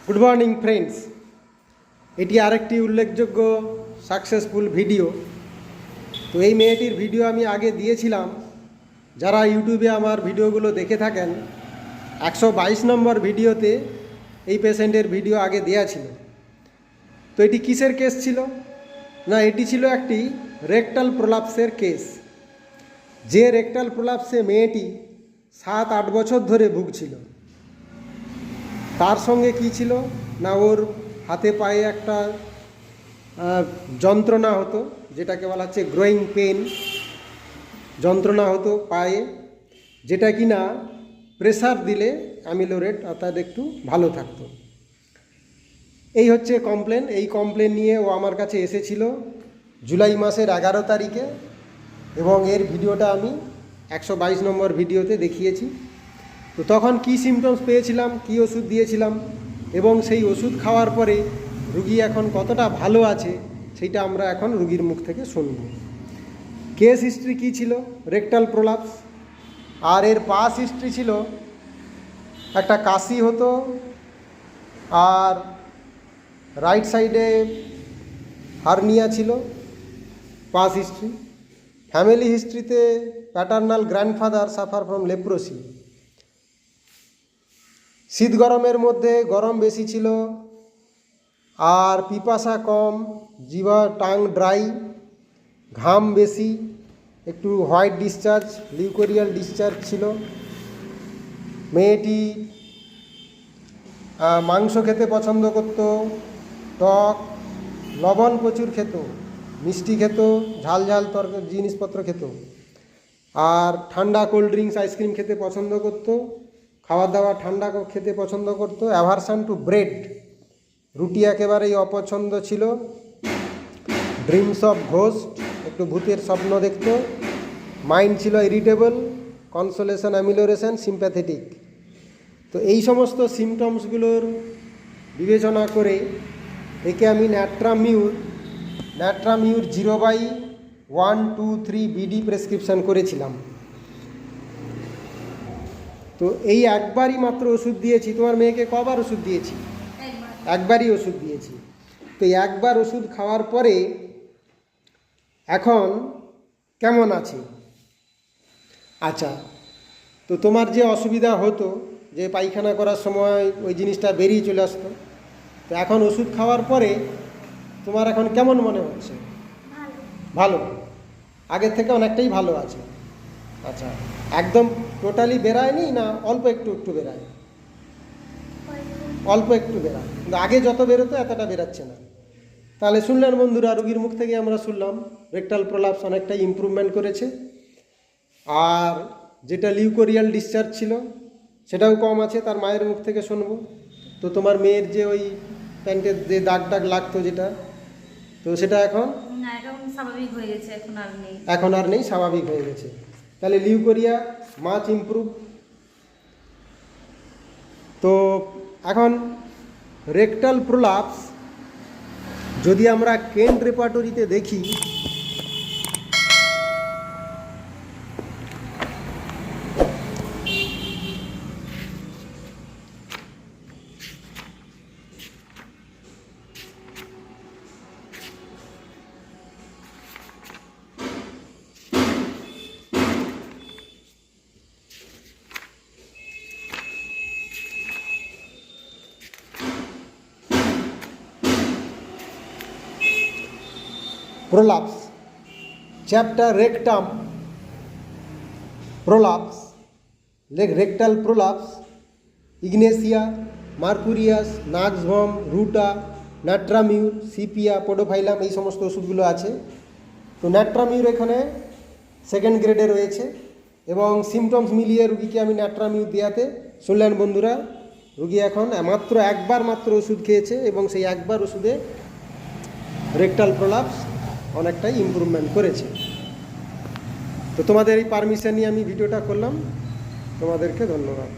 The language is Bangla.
গুড মর্নিং ফ্রেন্ডস, এটি আরেকটি উল্লেখযোগ্য সাকসেসফুল ভিডিও। তো এই মেয়েটির ভিডিও আমি আগে দিয়েছিলাম। যারা ইউটিউবে আমার ভিডিওগুলো দেখে থাকেন, 122 নম্বর ভিডিওতে এই পেশেন্টের ভিডিও আগে দেওয়া ছিল। তো এটি কিসের কেস ছিল না, এটি ছিল একটি রেকটাল প্রোলাপসের কেস। যে রেকটাল প্রোলাপসে মেয়েটি 7-8 বছর ধরে ভুগছিল। তার সঙ্গে কি ছিল না, ওর হাতে পায়ে একটা যন্ত্রণা হতো, যেটাকে বলা হচ্ছে গ্রোয়িং পেন। যন্ত্রণা হতো পায়ে, যেটা কি না প্রেসার দিলে অ্যামিলোরেট অর্থাৎ একটু ভালো থাকতো। এই হচ্ছে কমপ্লেন। এই কমপ্লেন নিয়ে ও আমার কাছে এসেছিল জুলাই মাসের 11 তারিখে, এবং এর ভিডিওটা আমি 122 নম্বর ভিডিওতে দেখিয়েছি। তো তখন কি সিমটমস পেয়েছিলাম, কি ওষুধ দিয়েছিলাম, এবং সেই ওষুধ খাওয়ার পরে রুগী এখন কতটা ভালো আছে, সেইটা আমরা এখন রুগীর মুখ থেকে শুনব। কেস হিস্ট্রি কী ছিল, রেকটাল প্রোলাপস। আর এর পাস হিস্ট্রি ছিল একটা কাশি হতো, আর রাইট সাইডে হার্নিয়া ছিল। পাস হিস্ট্রি, ফ্যামিলি হিস্ট্রিতে paternal grandfather suffer from leprosy. শীত গরমের মধ্যে গরম বেশি ছিল, আর পিপাসা কম, জিভা টাং ড্রাই, ঘাম বেশি, একটু হোয়াইট ডিসচার্জ, লিউকোরিয়াল ডিসচার্জ ছিল। মেয়েটি মাংস খেতে পছন্দ করত, টক লবণ প্রচুর খেত, মিষ্টি খেত, ঝাল ঝাল তরকারি জিনিসপত্র খেত, আর ঠান্ডা কোল্ড ড্রিঙ্কস আইসক্রিম খেতে পছন্দ করত। খাওয়া দাওয়া ঠান্ডা খেতে পছন্দ করতো। অ্যাভারশন টু ব্রেড, রুটি একেবারেই অপছন্দ ছিল। ড্রিমস অফ ঘোস্ট, একটু ভূতের স্বপ্ন দেখত। মাইন্ড ছিল ইরিটেবল, কনসোলেশন, অ্যামিলোরেশন, সিম্প্যাথেটিক। তো এই সমস্ত সিমটমসগুলোর বিবেচনা করে একে আমি ন্যাট্রামিউর 0/123 বিডি প্রেসক্রিপশান করেছিলাম। তো এই একবারই মাত্র ওষুধ দিয়েছি। তোমার মেয়েকে কবার ওষুধ দিয়েছি? একবারই ওষুধ দিয়েছি। তো একবার ওষুধ খাওয়ার পরে এখন কেমন আছে? আচ্ছা, তো তোমার যে অসুবিধা হতো, যে পায়খানা করার সময় ওই জিনিসটা বেরিয়ে চলে আসতো, তো এখন ওষুধ খাওয়ার পরে তোমার এখন কেমন মনে হচ্ছে? ভালো, আগের থেকে অনেকটাই ভালো আছে। আচ্ছা, একদম টোটালি বেরায়নি না অল্প একটু একটু বেরায়? অল্প একটু বেরায়, কিন্তু আগে যত বেরোতো এতটা বেরাচ্ছে না। তাহলে শুনলেন বন্ধুরা, রোগীর মুখ থেকে আমরা শুনলাম রেকটাল প্রোলাপস অনেকটাই ইমপ্রুভমেন্ট করেছে। আর যেটা লিউকোরিয়াল ডিসচার্জ ছিল সেটাও কম আছে, তার মায়ের মুখ থেকে শুনবো। তো তোমার মেয়ের যে ওই প্যান্টের যে দাগ দাগ লাগতো যেটা, তো সেটা এখন স্বাভাবিক হয়ে গেছে, এখন আর নেই, স্বাভাবিক হয়ে গেছে। তাহলে লিউকোরিয়া মাচ ইমপ্রুভ। তো এখন রেকটাল প্রোলাপস যদি আমরা কেন্ট রেপার্টরিতে দেখি, prolapse chapter rectum prolapse, rectal prolapse, Ignatia, Mercurius, nux vomica, Ruta, natrum mur, Sepia, Podophyllum, এই সমস্ত ওষুধগুলো আছে। তো ন্যাট্রামিউর এখানে সেকেন্ড গ্রেডে রয়েছে, এবং সিমটমস মিলিয়ে রুগীকে আমি ন্যাট্রামিউর দেওয়াতে শুনলেন বন্ধুরা, রুগী এখন মাত্র একবার মাত্র ওষুধ খেয়েছে, এবং সেই একবার ওষুধে রেকটাল প্রোলাপস অনেকটাই ইমপ্রুভমেন্ট করেছে। তো তোমাদের এই পারমিশন নিয়ে আমি ভিডিওটা করলাম। তোমাদেরকে ধন্যবাদ।